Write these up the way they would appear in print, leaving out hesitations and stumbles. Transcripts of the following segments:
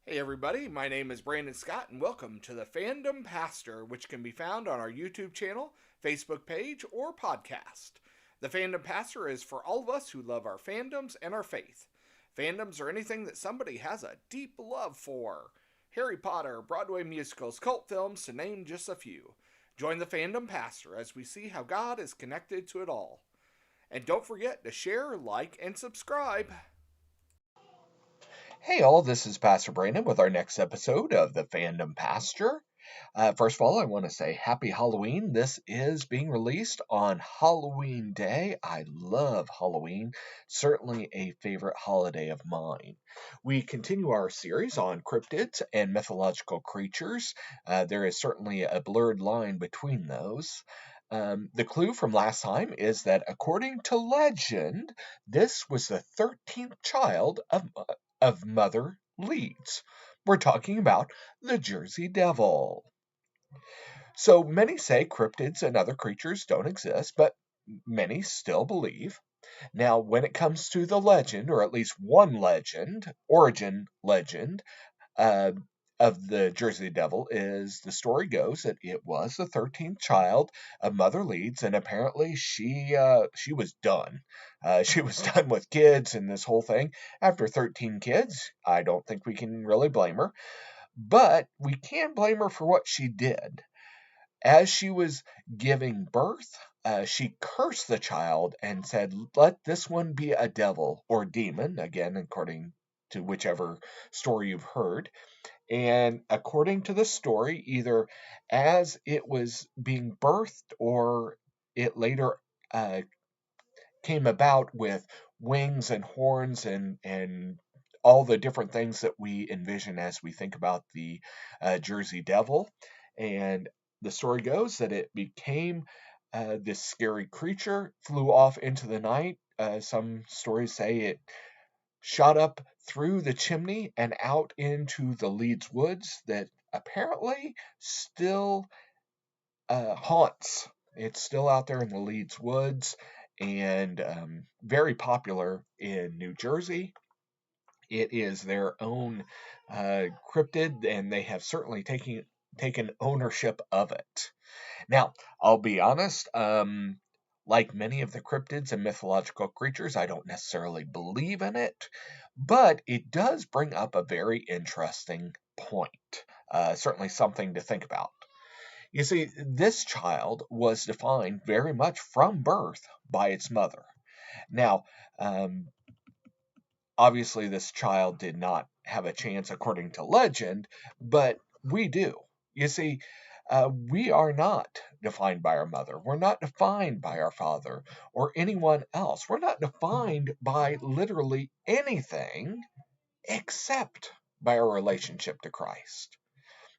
Hey everybody, my name is Brandon Scott and welcome to the Fandom Pastor, which can be found on our YouTube channel, Facebook page, or podcast. The Fandom Pastor is for all of us who love our fandoms and our faith. Fandoms are anything that somebody has a deep love for. Harry Potter, Broadway musicals, cult films, to name just a few. Join the Fandom Pastor as we see how God is connected to it all. And don't forget to share, like, and subscribe. Hey all, this is Pastor Brandon with our next episode of the Fandom Pastor. First of all, I want to say happy Halloween. This is being released on Halloween Day. I love Halloween, certainly a favorite holiday of mine. We continue our series on cryptids and mythological creatures. There is certainly a blurred line between those. The clue from last time is that according to legend, this was the 13th child of Mother Leeds. We're talking about the Jersey Devil. So many say cryptids and other creatures don't exist, but many still believe. Now, when it comes to the legend, or at least one legend, origin legend, uh, of the Jersey Devil is the story goes that it was the 13th child of Mother Leeds, and apparently she was done. She was done with kids and this whole thing. After 13 kids, I don't think we can really blame her, but we can blame her for what she did. As she was giving birth, she cursed the child and said, "Let this one be a devil or demon," again, according to whichever story you've heard. And according to the story, either as it was being birthed or it later uh, came about with wings and horns and all the different things that we envision as we think about the Jersey Devil. And the story goes that it became this scary creature, flew off into the night. Some stories say it shot up through the chimney and out into the Leeds Woods that apparently still haunts. It's still out there in the Leeds Woods and very popular in New Jersey. It is their own cryptid, and they have certainly taken ownership of it. Now, I'll be honest, like many of the cryptids and mythological creatures, I don't necessarily believe in it, but it does bring up a very interesting point. Certainly something to think about. You see, this child was defined very much from birth by its mother. Now, um, obviously, this child did not have a chance according to legend, but we do. You see, we are not defined by our mother. We're not defined by our father or anyone else. We're not defined by literally anything except by our relationship to Christ.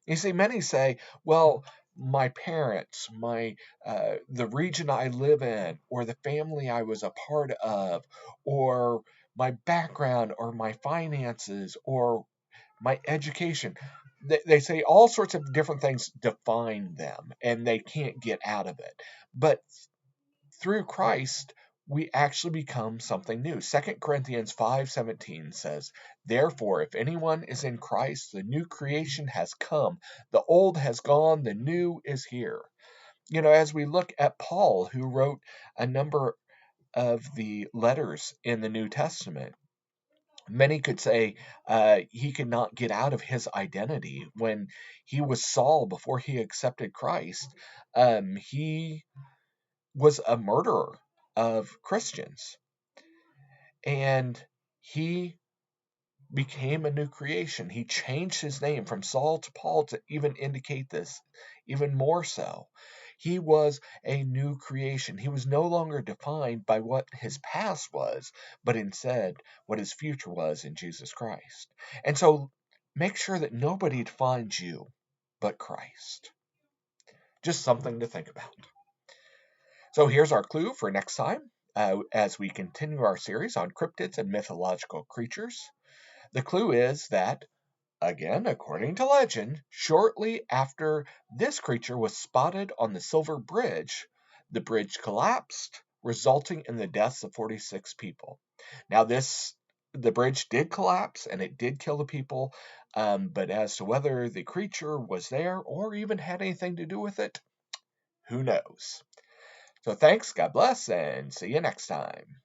You see, many say, well, my parents, the region I live in, or the family I was a part of, or my background, or my finances, or my education. They say all sorts of different things define them, and they can't get out of it. But through Christ, we actually become something new. 2 Corinthians 5:17 says, "Therefore, if anyone is in Christ, the new creation has come. The old has gone, the new is here." As we look at Paul, who wrote a number of the letters in the New Testament, many could say he could not get out of his identity. When he was Saul before he accepted Christ, he was a murderer of Christians. And he became a new creation. He changed his name from Saul to Paul to even indicate this, even more so. He was a new creation. He was no longer defined by what his past was, but instead what his future was in Jesus Christ. And so make sure that nobody defines you but Christ. Just something to think about. So here's our clue for next time as we continue our series on cryptids and mythological creatures. The clue is that, again, according to legend, shortly after this creature was spotted on the Silver Bridge, the bridge collapsed, resulting in the deaths of 46 people. Now, the bridge did collapse and it did kill the people But as to whether the creature was there or even had anything to do with it, who knows? So thanks, God bless, and see you next time.